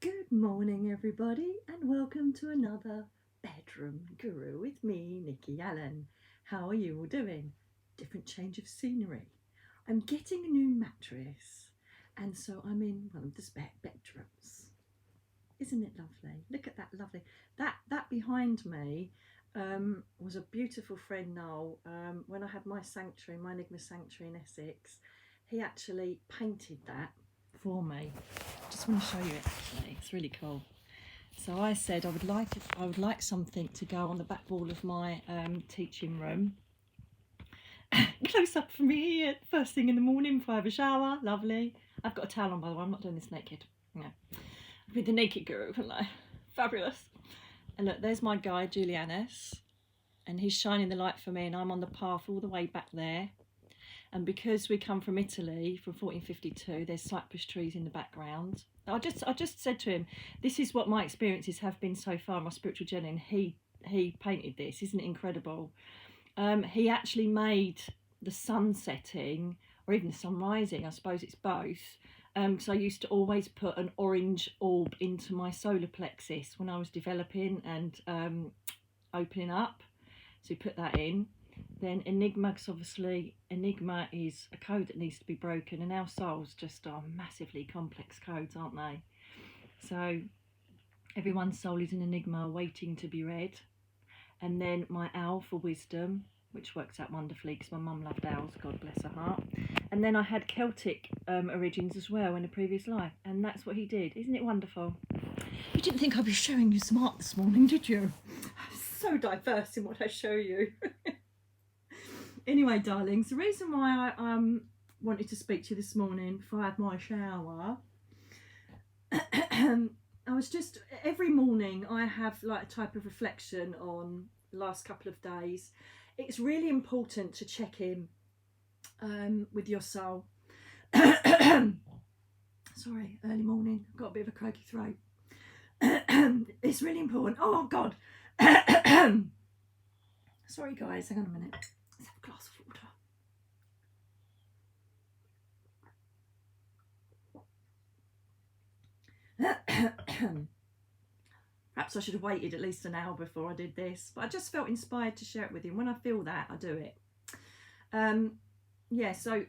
Good morning, everybody, and welcome to another Bedroom Guru with me, Nicky Allen. How are you all doing? Different change of scenery. I'm getting a new mattress, and so I'm in one of the spare bedrooms. Isn't it lovely? Look at that lovely. That behind me was a beautiful friend Noel. When I had my sanctuary, my Enigma Sanctuary in Essex, he actually painted that for me. Just want to show you it. Actually, it's really cool. So I said I would like something to go on the back wall of my teaching room. Close up for me here, first thing in the morning before I have a shower. Lovely. I've got a towel on, by the way. I'm not doing this naked. No, with the naked guru, like fabulous. And look, there's my guy Julianus, and he's shining the light for me, and I'm on the path all the way back there. And because we come from Italy, from 1452, there's cypress trees in the background. I just said to him, this is what my experiences have been so far, my spiritual journey, and he painted this. Isn't it incredible? He actually made the sun setting, or even the sun rising, I suppose it's both. So I used to always put an orange orb into my solar plexus when I was developing and opening up. So we put that in. Then Enigma, because obviously Enigma is a code that needs to be broken, and our souls just are massively complex codes, aren't they? So everyone's soul is an enigma waiting to be read. And then my owl for wisdom, which works out wonderfully because my mum loved owls, God bless her heart. And then I had Celtic origins as well in a previous life, and that's what he did. Isn't it wonderful? You didn't think I'd be showing you some art this morning, did you? So diverse in what I show you. Anyway, darlings, the reason why I wanted to speak to you this morning before I had my shower, I was just, every morning I have like a type of reflection on the last couple of days. It's really important to check in with your soul. Sorry, early morning, I've got a bit of a croaky throat. It's really important. Oh, God. Sorry, guys, hang on a minute. Let's have a glass of water. Perhaps I should have waited at least an hour before I did this, but I just felt inspired to share it with you. When I feel that, I do it. Yeah, so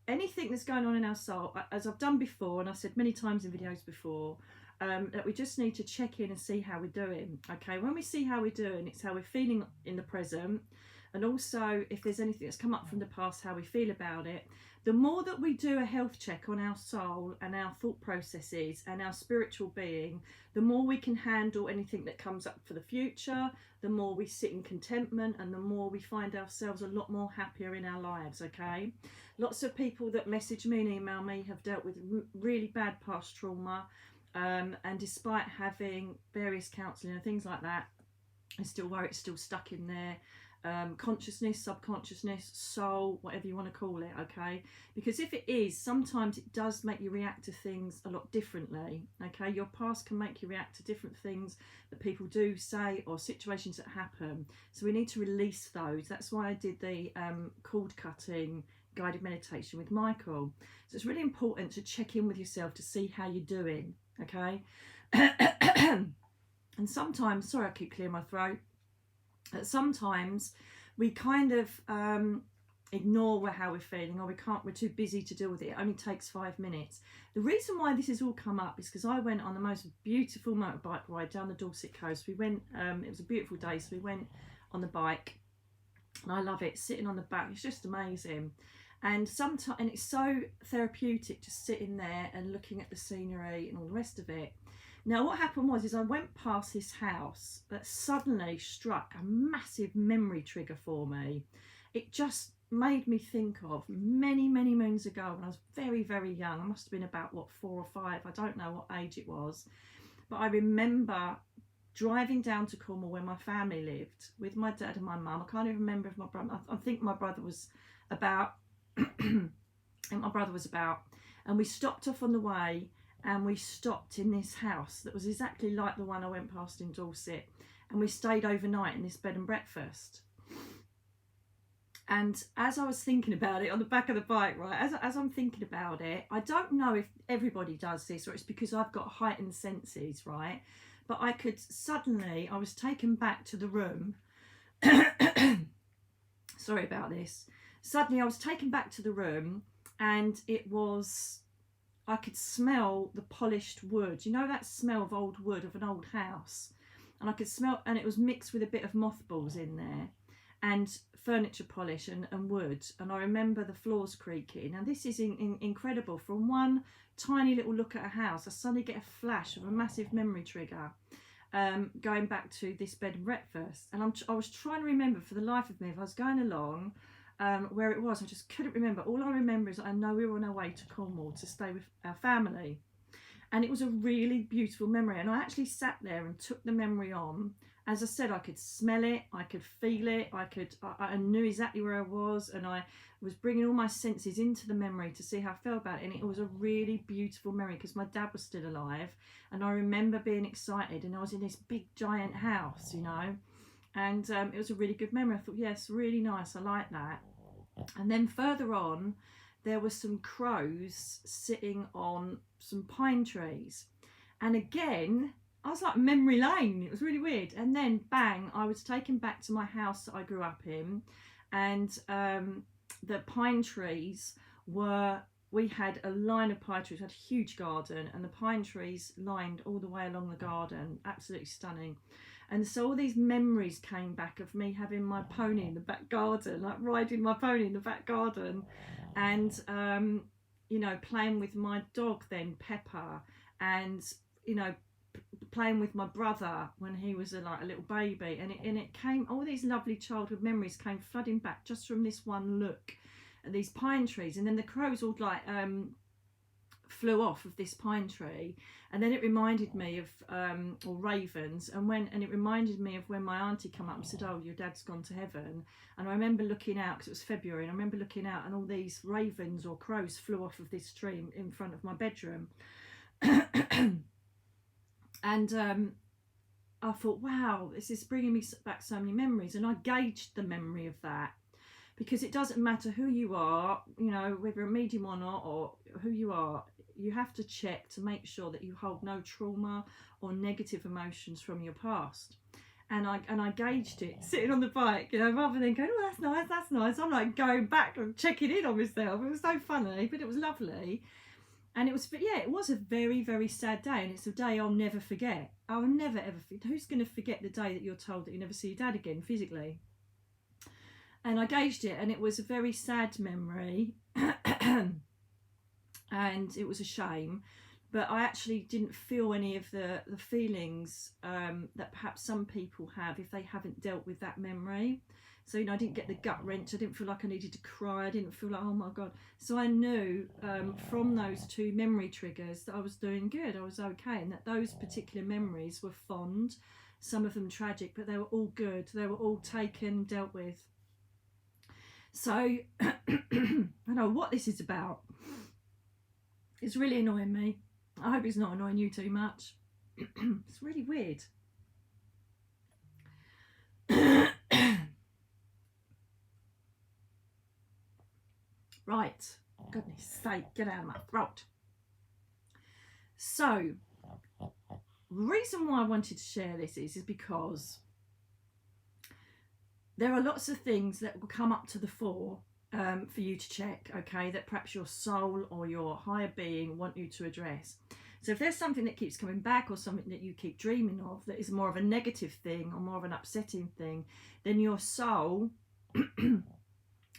anything that's going on in our soul, as I've done before, and I've said many times in videos before, that we just need to check in and see how we're doing. Okay, when we see how we're doing, it's how we're feeling in the present, and also if there's anything that's come up from the past, how we feel about it. The more that we do a health check on our soul and our thought processes and our spiritual being, the more we can handle anything that comes up for the future, the more we sit in contentment, and the more we find ourselves a lot more happier in our lives. Okay, lots of people that message me and email me have dealt with really bad past trauma, and despite having various counselling and things like that, I still worry it's still stuck in there. Consciousness, subconsciousness, soul, whatever you want to call it. Okay, because if it is, sometimes it does make you react to things a lot differently. Okay, your past can make you react to different things that people do say or situations that happen, so we need to release those. That's why I did the cord cutting guided meditation with Michael. So it's really important to check in with yourself to see how you're doing. Okay. And sometimes, sorry I keep clearing my throat, sometimes we kind of ignore how we're feeling, or we're too busy to deal with it. It only takes 5 minutes. The reason why this has all come up is because I went on the most beautiful motorbike ride down the Dorset coast. We went, it was a beautiful day, so we went on the bike, and I love it, sitting on the back, it's just amazing. And sometimes, and it's so therapeutic just sitting there and looking at the scenery and all the rest of it. Now what happened was I went past this house that suddenly struck a massive memory trigger for me. It just made me think of many moons ago when I was very, very young. I must have been about, what, 4 or 5, I don't know what age it was. But I remember driving down to Cornwall where my family lived with my dad and my mum. I can't even remember if my brother, I think my brother was about, and we stopped off on the way, and we stopped in this house that was exactly like the one I went past in Dorset, and we stayed overnight in this bed and breakfast. And as I was thinking about it on the back of the bike, right, as I'm thinking about it, I don't know if everybody does this or it's because I've got heightened senses, right? But I was taken back to the room. Sorry about this. Suddenly I was taken back to the room, and I could smell the polished wood. You know that smell of old wood, of an old house? And I could smell, and it was mixed with a bit of mothballs in there, and furniture polish and wood. And I remember the floors creaking. And this is incredible. From one tiny little look at a house, I suddenly get a flash of a massive memory trigger, going back to this bed and breakfast. And I was trying to remember for the life of me, if I was going along, where it was. I just couldn't remember. All I remember is that I know we were on our way to Cornwall to stay with our family. And it was a really beautiful memory. And I actually sat there and took the memory on. As I said, I could smell it, I could feel it, I knew exactly where I was, and I was bringing all my senses into the memory to see how I felt about it. And it was a really beautiful memory because my dad was still alive, and I remember being excited, and I was in this big giant house, you know, and it was a really good memory. I thought, yes, really nice, I like that. And then further on, there were some crows sitting on some pine trees, and again, I was like memory lane. It was really weird. And then bang, I was taken back to my house that I grew up in, and the pine trees we had a line of pine trees. We had a huge garden, and the pine trees lined all the way along the garden. Absolutely stunning. And so all these memories came back of me having my pony in the back garden, like riding my pony in the back garden, and you know, playing with my dog then, Pepper, and you know, playing with my brother when he was a little baby, and it came, all these lovely childhood memories came flooding back just from this one look at these pine trees. And then the crows all flew off of this pine tree, and then it reminded me of or ravens, and it reminded me of when my auntie come up and said, oh, your dad's gone to heaven. And I remember looking out, because it was February, and I remember looking out and all these ravens or crows flew off of this tree in front of my bedroom. And I thought, wow, this is bringing me back so many memories. And I gauged the memory of that, because it doesn't matter who you are, you know, whether a medium or not, or who you are, you have to check to make sure that you hold no trauma or negative emotions from your past. And I gauged it sitting on the bike, you know, rather than going, oh, that's nice. I'm like going back and checking in on myself. It was so funny, but it was lovely. And it was a very, very sad day, and it's a day I'll never forget. I'll never ever forget. Who's going to forget the day that you're told that you never see your dad again physically? And I gauged it, and it was a very sad memory, and it was a shame. But I actually didn't feel any of the feelings that perhaps some people have if they haven't dealt with that memory. So, you know, I didn't get the gut wrench. I didn't feel like I needed to cry. I didn't feel like, oh my God. So I knew from those two memory triggers that I was doing good. I was okay. And that those particular memories were fond, some of them tragic, but they were all good. They were all taken, dealt with. So I don't know what this is about. It's really annoying me. I hope it's not annoying you too much. It's really weird. Right, goodness sake, get out of my throat. So, the reason why I wanted to share this is because there are lots of things that will come up to the fore for you to check, okay, that perhaps your soul or your higher being want you to address. So if there's something that keeps coming back, or something that you keep dreaming of that is more of a negative thing or more of an upsetting thing, then your soul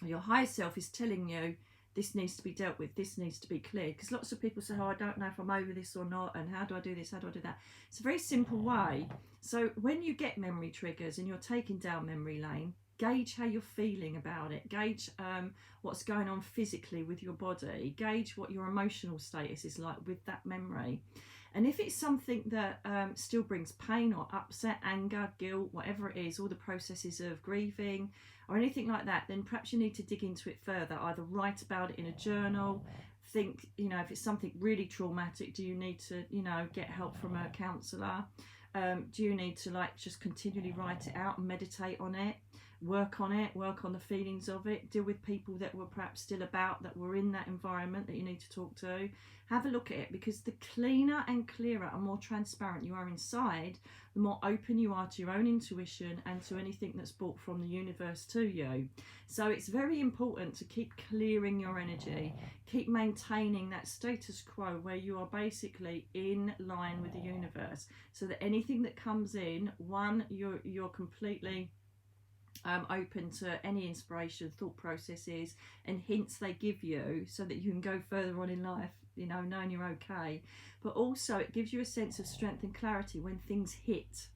your higher self is telling you this needs to be dealt with, this needs to be cleared. Because lots of people say, oh, I don't know if I'm over this or not, and how do I do this, how do I do that? It's a very simple way. So when you get memory triggers and you're taking down memory lane, gauge how you're feeling about it, gauge what's going on physically with your body, gauge what your emotional status is like with that memory. And if it's something that still brings pain or upset, anger, guilt, whatever it is, all the processes of grieving or anything like that, then perhaps you need to dig into it further. Either write about it in a journal, think, you know, if it's something really traumatic, do you need to, you know, get help from a counsellor? Do you need to just continually write it out and meditate on it? work on it, work on the feelings of it, deal with people that were perhaps still about, that were in that environment that you need to talk to. Have a look at it, because the cleaner and clearer and more transparent you are inside, the more open you are to your own intuition and to anything that's brought from the universe to you. So it's very important to keep clearing your energy, keep maintaining that status quo where you are basically in line with the universe, so that anything that comes in, one, you're completely open to any inspiration, thought processes and hints they give you, so that you can go further on in life, you know, knowing you're okay. But also it gives you a sense of strength and clarity when things hit.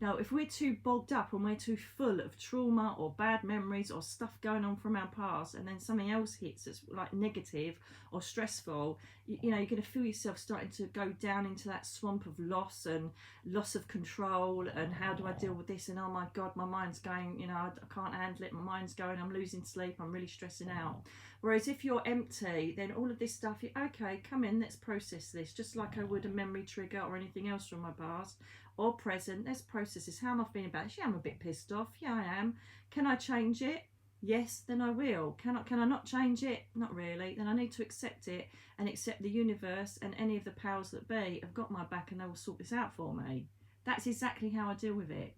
Now, if we're too bogged up and we're too full of trauma or bad memories or stuff going on from our past, and then something else hits that's like negative or stressful, you know, you're going to feel yourself starting to go down into that swamp of loss and loss of control, and how do I deal with this, and oh my God, my mind's going, you know, I can't handle it, my mind's going, I'm losing sleep, I'm really stressing out. Whereas if you're empty, then all of this stuff, okay, come in, let's process this, just like I would a memory trigger or anything else from my past or present. Let's process this. How am I feeling about it? Yeah, I'm a bit pissed off. Yeah, I am. Can I change it? Yes, then I will. Can I not change it? Not really. Then I need to accept it, and accept the universe and any of the powers that be have got my back, and they will sort this out for me. That's exactly how I deal with it.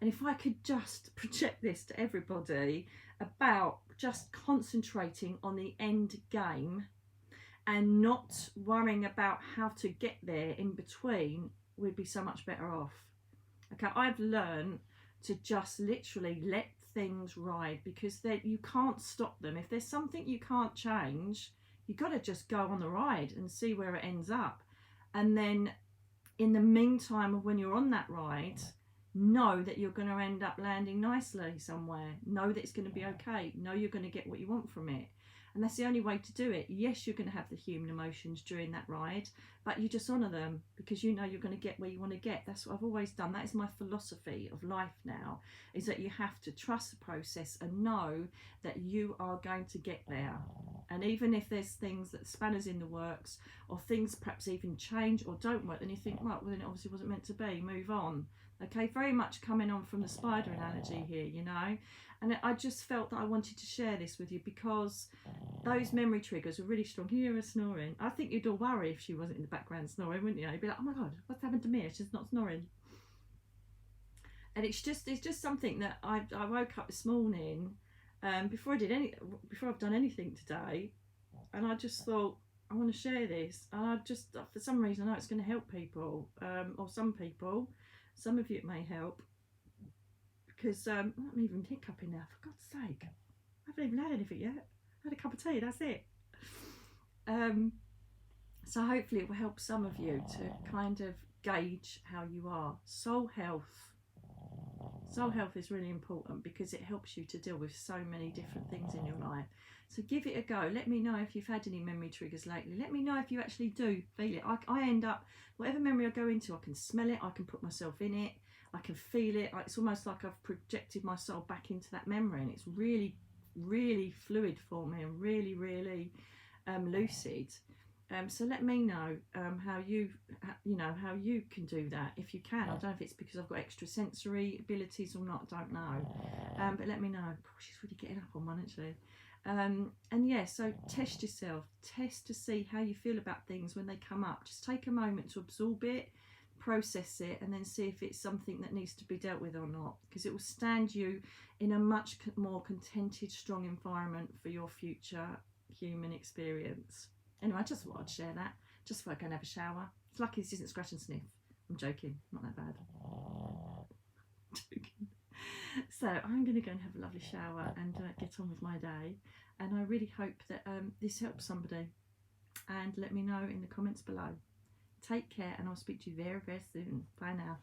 And if I could just project this to everybody about just concentrating on the end game and not worrying about how to get there in between, we'd be so much better off. Okay, I've learned to just literally let things ride, because you can't stop them. If there's something you can't change, you've got to just go on the ride and see where it ends up. And then in the meantime of when you're on that ride, know that you're going to end up landing nicely somewhere. Know that it's going to be okay. Know you're going to get what you want from it. And that's the only way to do it. Yes, you're going to have the human emotions during that ride, but you just honour them, because you know you're going to get where you want to get. That's what I've always done. That is my philosophy of life now, is that you have to trust the process and know that you are going to get there. And even if there's things that spanners in the works, or things perhaps even change or don't work, then you think, right, well then it obviously wasn't meant to be, move on. Okay, very much coming on from the spider analogy here, you know. And I just felt that I wanted to share this with you, because those memory triggers are really strong. You hear her snoring. I think you'd all worry if she wasn't in the background snoring, wouldn't you? You'd be like, oh my God, what's happened to me? She's not snoring. And it's just something that I woke up this morning, before I've done anything today, and I just thought, I want to share this. And I just, for some reason, I know it's going to help people, or some people. Some of you it may help, because I'm even hiccuping now, for God's sake. I haven't even had anything yet. I had a cup of tea, that's it. So hopefully it will help some of you to kind of gauge how you are. Soul health. Soul health is really important, because it helps you to deal with so many different things in your life. So give it a go. Let me know if you've had any memory triggers lately. Let me know if you actually do feel it. I end up, whatever memory I go into, I can smell it, I can put myself in it, I can feel it. It's almost like I've projected my soul back into that memory, and it's really, really fluid for me, and really, really lucid. So let me know how you can do that, if you can. I don't know if it's because I've got extra sensory abilities or not, I don't know. But let me know. Oh, she's really getting up on one, isn't she? And yeah, so test yourself. Test to see how you feel about things when they come up. Just take a moment to absorb it, process it, and then see if it's something that needs to be dealt with or not, because it will stand you in a much more contented, strong environment for your future human experience. Anyway, I just thought I'd share that, just so I can have a shower. It's lucky this isn't scratch and sniff. I'm joking, not that bad. Joking. So I'm going to go and have a lovely shower and get on with my day. And I really hope that this helps somebody. And let me know in the comments below. Take care, and I'll speak to you very, very soon. Bye now.